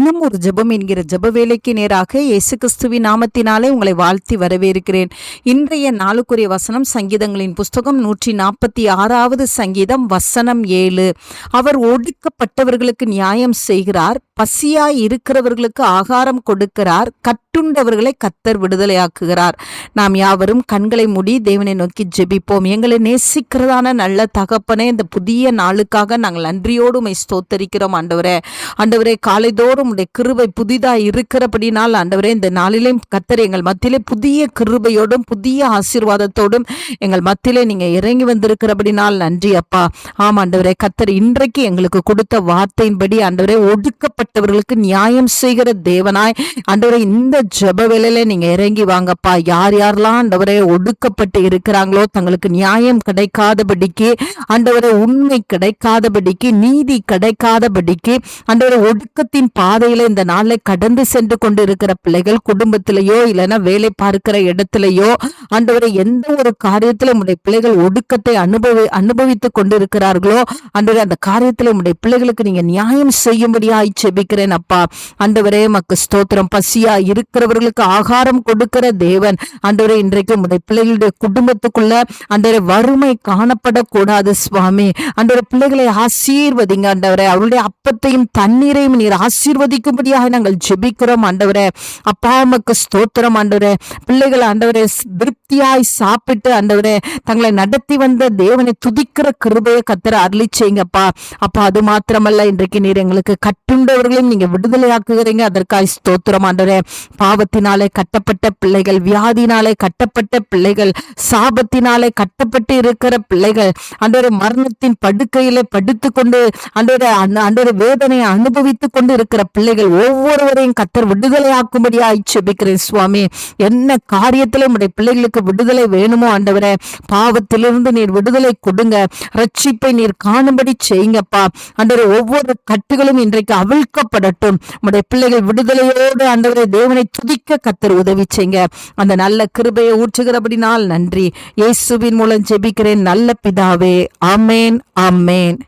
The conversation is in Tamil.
தினம் ஒரு ஜெபம் என்கிற ஜெப வேலைக்கு நேராக இயேசு கிறிஸ்துவின் நாமத்தினாலே உங்களை வாழ்த்தி வரவேற்கிறேன். இன்றைய நாளுக்குரிய வசனம் சங்கீதங்களின் புஸ்தகம் 146வது சங்கீதம் வசனம் 7. அவர் ஒடுக்கப்பட்டவர்களுக்கு நியாயம் செய்கிறார், பசியாய் இருக்கிறவர்களுக்கு ஆகாரம் கொடுக்கிறார், கட்டுண்டவர்களை கர்த்தர் விடுதலையாக்குகிறார். நாம் யாவரும் கண்களை மூடி தேவனை நோக்கி ஜெபிப்போம். எங்களை நேசிக்கிறதான நல்ல தகப்பனே, இந்த புதிய நாளுக்காக நாங்கள் நன்றியோடு உம்மை ஸ்தோத்தரிக்கிறோம். ஆண்டவரே காலைதோறும் உடைய கிருபை புதிதாய் இருக்கிறபடினால் ஆண்டவரே, இந்த நாளிலே கர்த்தர் எங்கள் மத்தியிலே புதிய கிருபையோடும் புதிய ஆசீர்வாதத்தோடும் எங்கள் மத்தியிலே நீங்க இறங்கி வந்திருக்கிறபடினால் நன்றி அப்பா. ஆம் ஆண்டவரே, கர்த்தர் இன்றைக்கு எங்களுக்கு கொடுத்த வார்த்தையின்படி ஆண்டவரே, ஒடுக்கப்பட்டவர்களுக்கு நியாயம் செய்கிற தேவனாய் ஆண்டவரே, இந்த ஜெப வேளையில நீங்க இறங்கி வாங்கப்பா. யார் யாரெல்லாம் ஆண்டவரே ஒடுக்கப்பட்டு இருக்கிறாங்களோ, தங்களுக்கு நியாயம் கிடைக்காதபடிக்கு ஆண்டவரே, உண்மை கிடைக்காதபடிக்கு, நீதி கிடைக்காதபடிக்கு ஆண்டவரே, ஒடுக்கத்தின் பாதையில இந்த நாளை கடந்து சென்று கொண்டு இருக்கிற பிள்ளைகள், குடும்பத்திலேயோ இல்லைன்னா வேலை பார்க்கிற இடத்திலேயோ ஆண்டவரே, எந்த ஒரு காரியத்துல உடைய பிள்ளைகள் ஒடுக்கத்தை அனுபவித்துக் கொண்டு இருக்கிறார்களோ ஆண்டவரே, அந்த காரியத்துல உடைய பிள்ளைகளுக்கு நீங்க நியாயம் செய்யும்படியாய் செபிக்கிறேன் அப்பா. ஆண்டவரே மக்கு ஸ்தோத்திரம். பசியா இருக்கிறவர்களுக்கு ஆகாரம் கொடுக்கிற தேவன் ஆண்டவரே, இன்றைக்கு உடைய பிள்ளைகளுடைய குடும்பத்துக்குள்ள ஆண்டவரே வறுமை காணப்படக்கூடாது சுவாமி. ஆண்டவரே, பிள்ளைகளை ஆசீர்வதிங்க ஆண்டவரே. அவருடைய அப்பத்தையும் தண்ணீரையும் நீர் ஆசீர்வதிக்கும்படியாக நாங்கள் ஜெபிக்கிறோம் ஆண்டவரே. அப்பா உமக்கு ஸ்தோத்திரம் ஆண்டவரே. பிள்ளைகள் ஆண்டவரே திருப்தியாய் சாப்பிட்டு ஆண்டவரே தங்களை நடத்தி வந்த தேவனை துதிக்கிற கிருபையை கர்த்தர் அருளி செய்யுங்கப்பா. அப்பா, அது மாத்திரமல்ல, இன்றைக்கு நீர் எங்களுக்கு கட்டுண்டவர்களையும் நீங்க விடுதலையாக்குகிறீங்க. அதற்காக ஸ்தோத்திரம் ஆண்டவரே. பாவத்தினாலே கட்டப்பட்ட பிள்ளைகள், வியாதினாலே கட்டப்பட்ட பிள்ளைகள், சாபத்தினாலே கட்டப்பட்டு இருக்கிற பிள்ளைகள் ஆண்டவரே, மரணத்தின் படுக்கையிலே படுத்துக்கொண்டு ஆண்டவரே வேதனையை அனுபவித்துக் கொண்டு இருக்கிற பிள்ளைகள் ஒவ்வொருவரையும் கர்த்தர் விடுதலையாக்கும்படியாய் ஜெபிக்கிறேன் சுவாமி. என்ன காரியத்திலே உடைய பிள்ளைகளுக்கு விடுதலை வேணுமோ ஆண்டவரே, பாவத்திலிருந்து நீர் விடுதலை கொடுங்க, ரட்சிப்பை நீர் காணும்படி செய்யுங்கப்பா. ஆண்டவரே, ஒவ்வொரு கட்டுகளும் இன்றைக்கு அவிழ்க்கப்படட்டும். உடைய பிள்ளைகள் விடுதலையோடு ஆண்டவரே தேவனை துதிக்க கர்த்தர் உதவி செய்யுங்க. அந்த நல்ல கிருபையை ஊற்றுகிறபடினால் நன்றி. இயேசுவின் மூலம் ஜெபிக்கிறேன் நல்ல பிதாவே. ஆமேன், ஆமேன்.